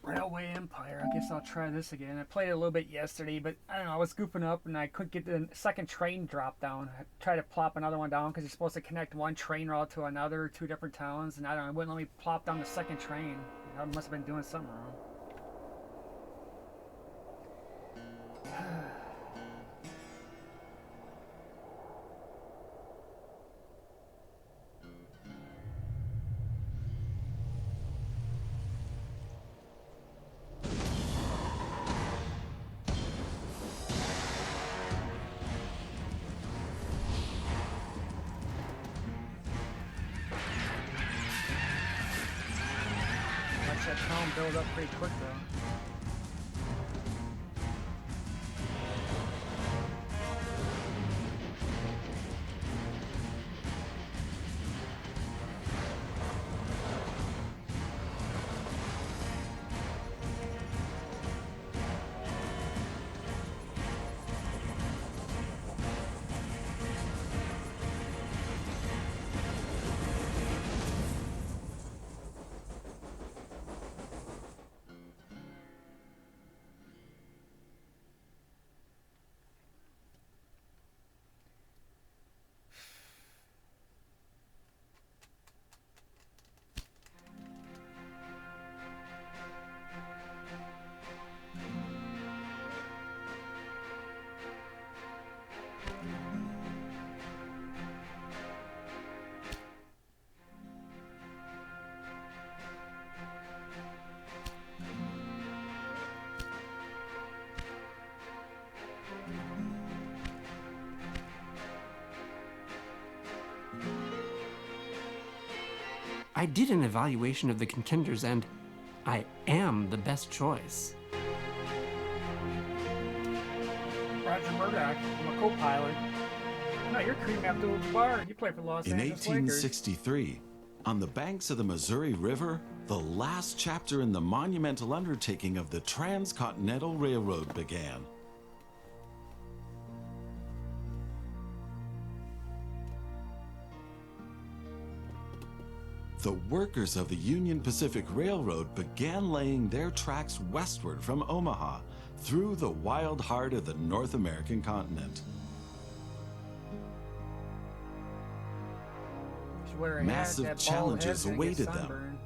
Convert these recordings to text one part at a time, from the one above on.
Railway Empire. I guess I'll try this again. I played it a little bit yesterday, but I don't know. I was goofing up and I couldn't get the second train drop down. I tried to plop another one down because you're supposed to connect one train route to another, two different towns, and I don't know. It wouldn't let me plop down the second train. I must have been doing something wrong. Watch that town build up pretty quick though. I did an evaluation of the contenders and I am the best choice. Roger Murdoch, I'm a co-pilot. No, you're Kareem Abdul-Jabbar. You play for Los In Angeles 1863, on the banks of the Missouri River, the last chapter in the monumental undertaking of the Transcontinental Railroad began. The workers of the Union Pacific Railroad began laying their tracks westward from Omaha through the wild heart of the North American continent. Massive challenges awaited them.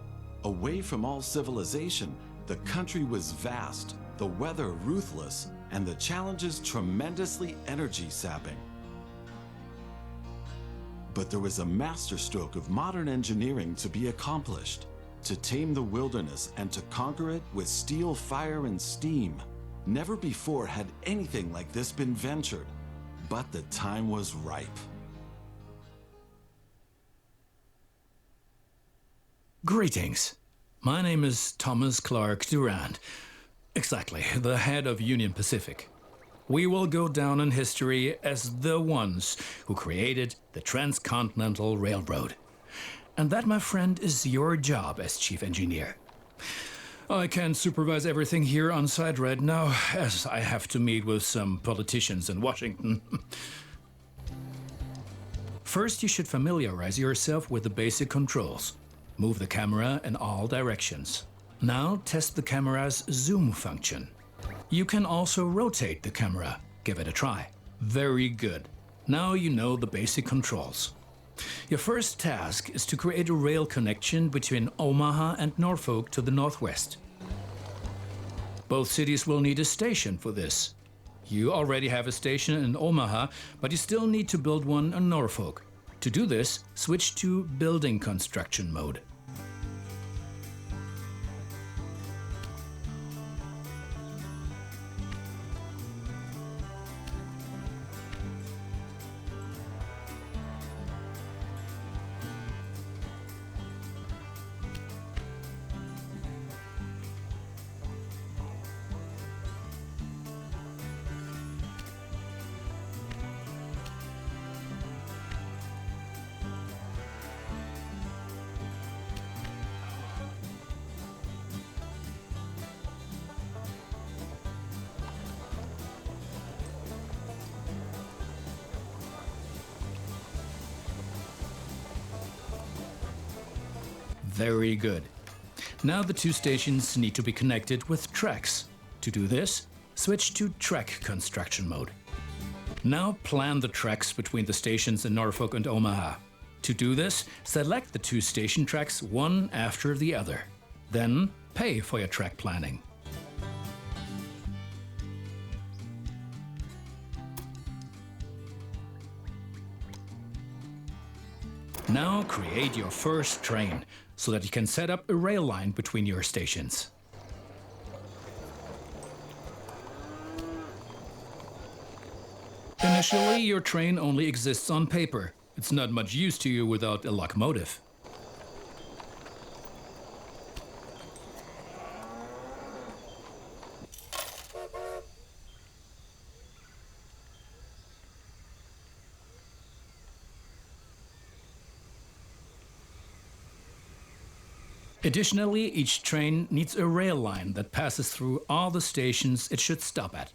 Away from all civilization, the country was vast, the weather ruthless, and the challenges tremendously energy-sapping. But there was a masterstroke of modern engineering to be accomplished. To tame the wilderness and to conquer it with steel, fire, and steam. Never before had anything like this been ventured, but the time was ripe. Greetings. My name is Thomas Clark Durand. Exactly, the head of Union Pacific. We will go down in history as the ones who created the Transcontinental Railroad. And that, my friend, is your job as chief engineer. I can't supervise everything here on site right now, as I have to meet with some politicians in Washington. First, you should familiarize yourself with the basic controls. Move the camera in all directions. Now test the camera's zoom function. You can also rotate the camera. Give it a try. Very good. Now you know the basic controls. Your first task is to create a rail connection between Omaha and Norfolk to the northwest. Both cities will need a station for this. You already have a station in Omaha, but you still need to build one in Norfolk. To do this, switch to building construction mode. Very good. Now the two stations need to be connected with tracks. To do this, switch to track construction mode. Now plan the tracks between the stations in Norfolk and Omaha. To do this, select the two station tracks one after the other. Then pay for your track planning. Now create your first train so that you can set up a rail line between your stations. Initially, your train only exists on paper. It's not much use to you without a locomotive. Additionally, each train needs a rail line that passes through all the stations it should stop at.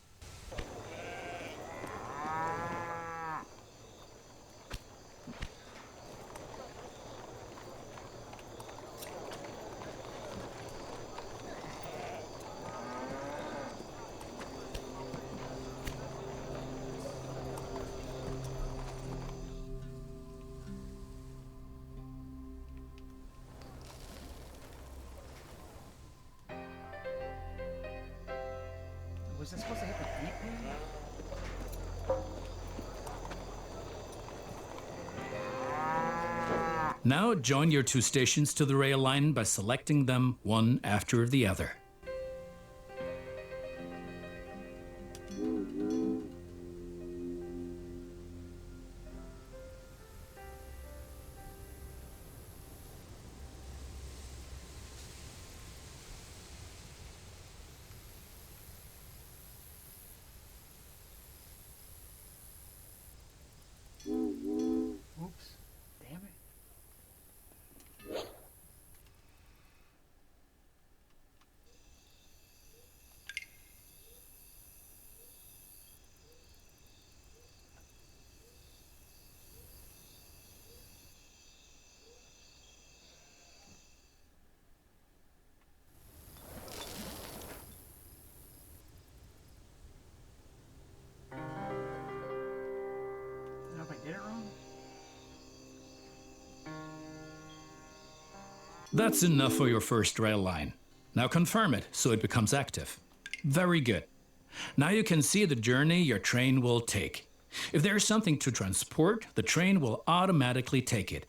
Was this supposed to hit the beat pad? Now join your two stations to the rail line by selecting them one after the other. Oops. Damn it. I don't know if I did it wrong. That's enough for your first rail line. Now confirm it so it becomes active. Very good. Now you can see the journey your train will take. If there is something to transport, the train will automatically take it.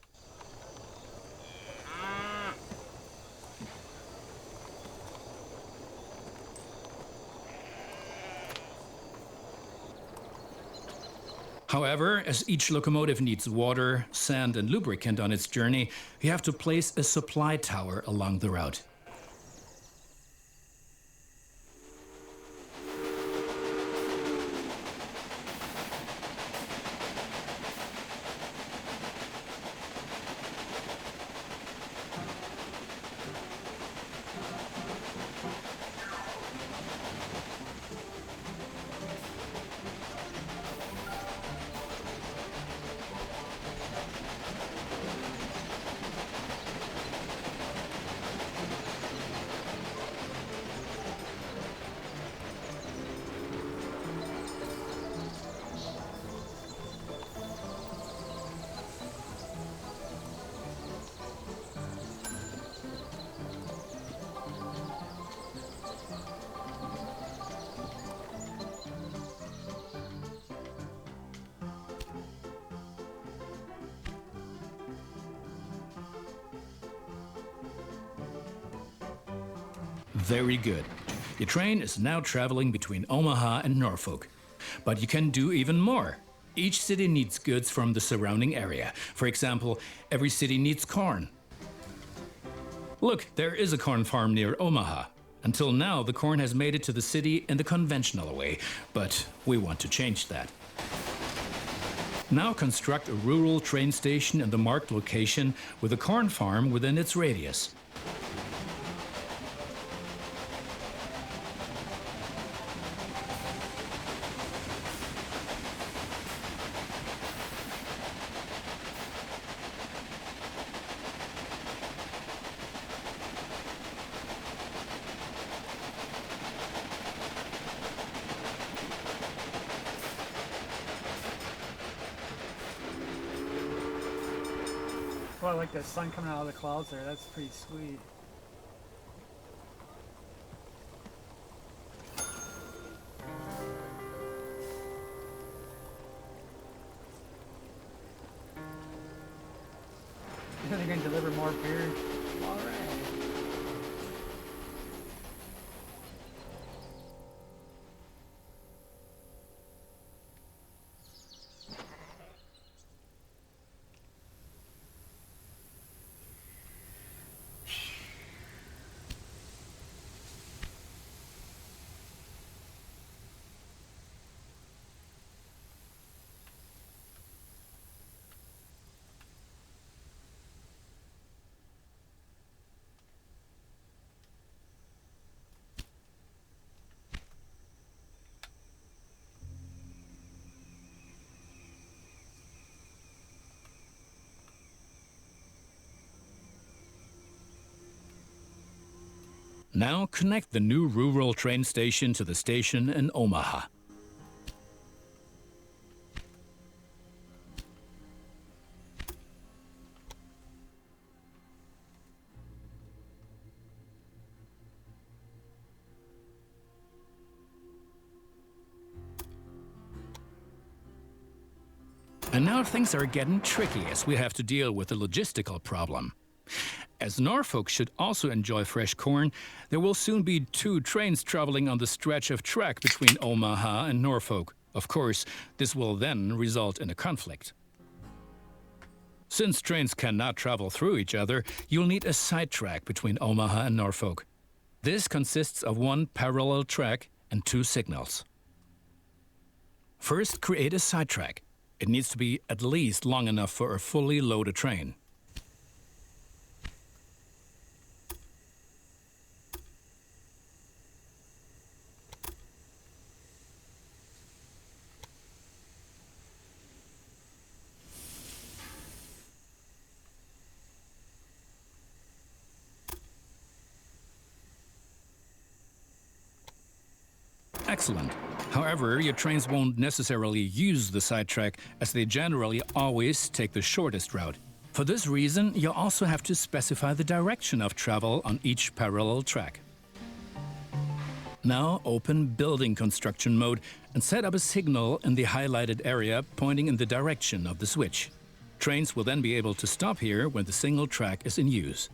However, as each locomotive needs water, sand, and lubricant on its journey, you have to place a supply tower along the route. Very good. Your train is now traveling between Omaha and Norfolk. But you can do even more. Each city needs goods from the surrounding area. For example, every city needs corn. Look, there is a corn farm near Omaha. Until now, the corn has made it to the city in the conventional way, but we want to change that. Now construct a rural train station in the marked location with a corn farm within its radius. Well, I like the sun coming out of the clouds there. That's pretty sweet. They're going to deliver more beer. All right. Now connect the new rural train station to the station in Omaha. And now things are getting tricky as we have to deal with a logistical problem. As Norfolk should also enjoy fresh corn, there will soon be 2 trains traveling on the stretch of track between Omaha and Norfolk. Of course, this will then result in a conflict. Since trains cannot travel through each other, you'll need a sidetrack between Omaha and Norfolk. This consists of 1 parallel track and 2 signals. First, create a sidetrack. It needs to be at least long enough for a fully loaded train. Excellent. However, your trains won't necessarily use the sidetrack, as they generally always take the shortest route. For this reason, you'll also have to specify the direction of travel on each parallel track. Now open Building Construction mode and set up a signal in the highlighted area pointing in the direction of the switch. Trains will then be able to stop here when the single track is in use.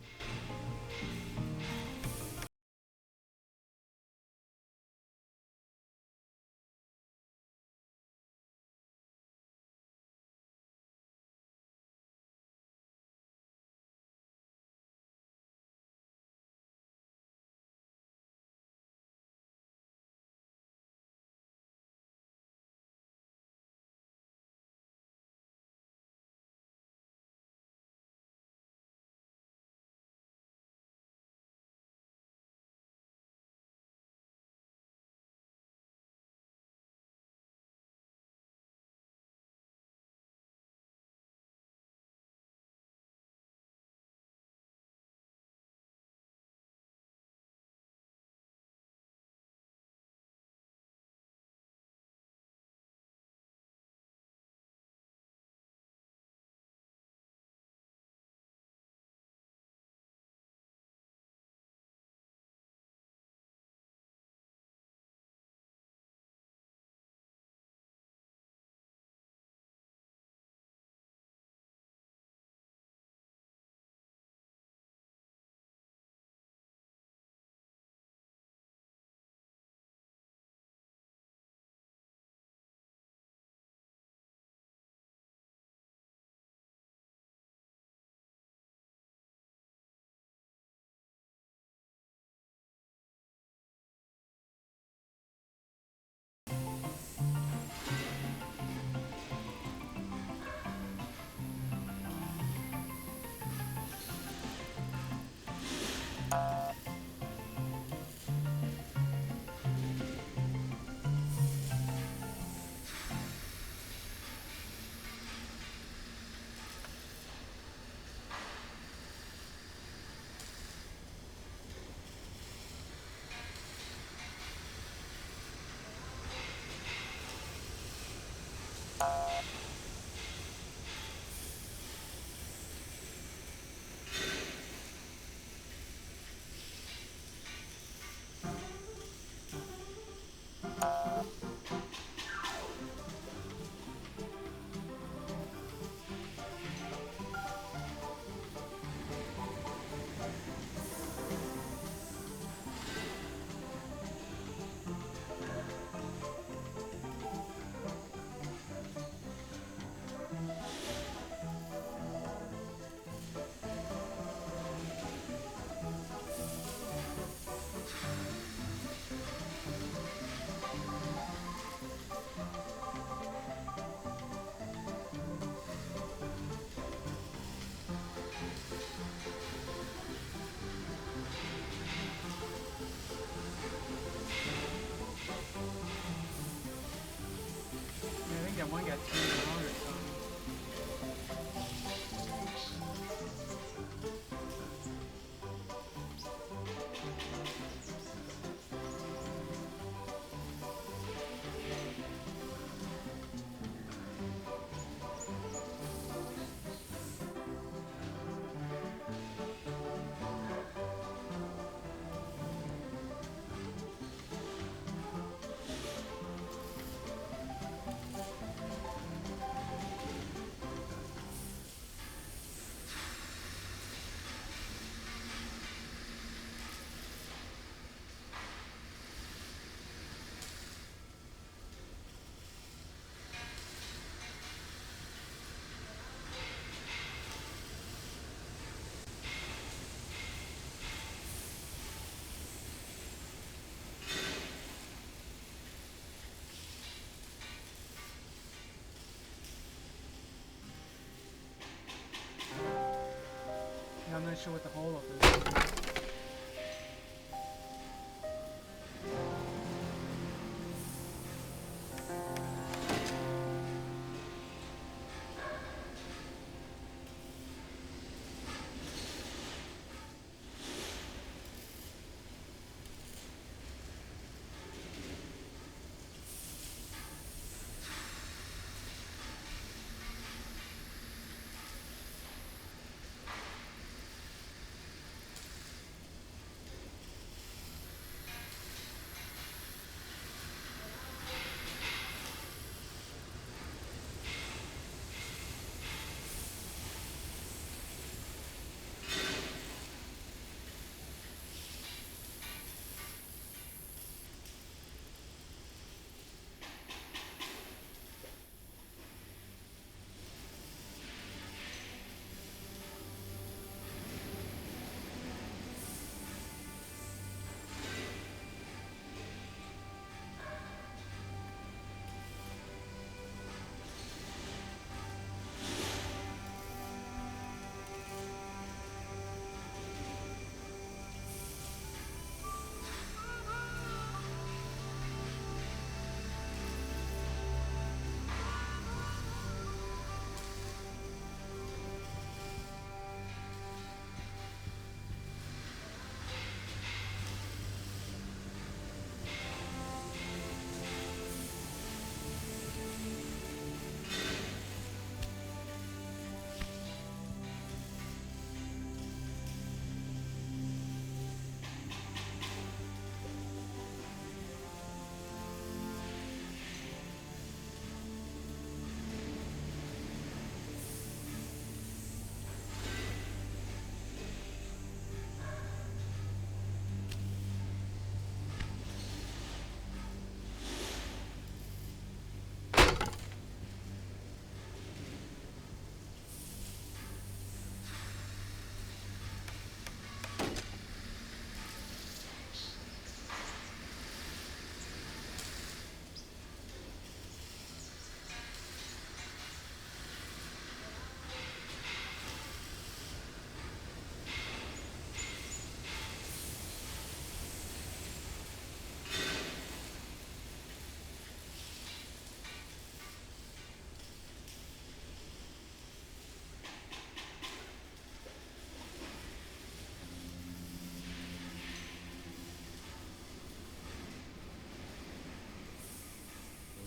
especially with the holdover.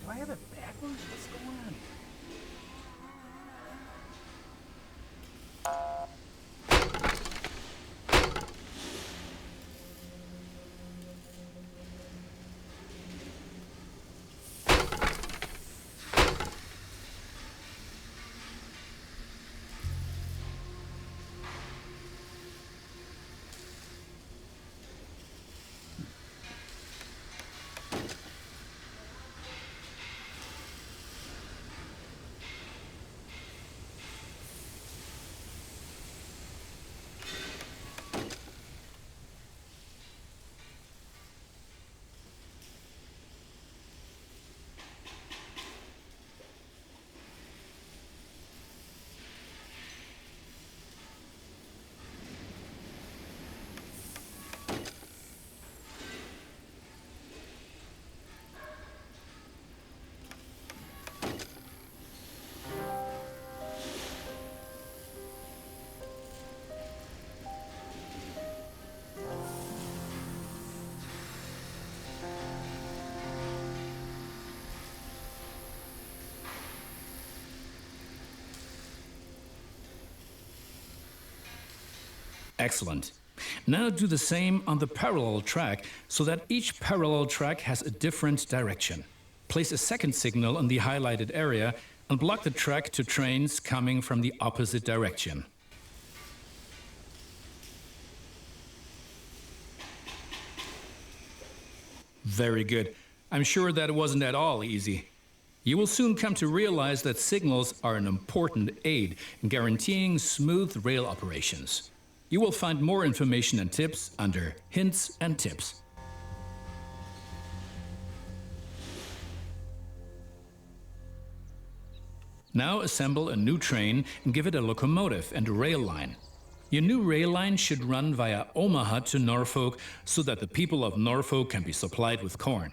Do I have it backwards? What's going on? Excellent. Now do the same on the parallel track so that each parallel track has a different direction. Place a second signal on the highlighted area and block the track to trains coming from the opposite direction. Very good. I'm sure that it wasn't at all easy. You will soon come to realize that signals are an important aid in guaranteeing smooth rail operations. You will find more information and tips under Hints and Tips. Now assemble a new train and give it a locomotive and a rail line. Your new rail line should run via Omaha to Norfolk so that the people of Norfolk can be supplied with corn.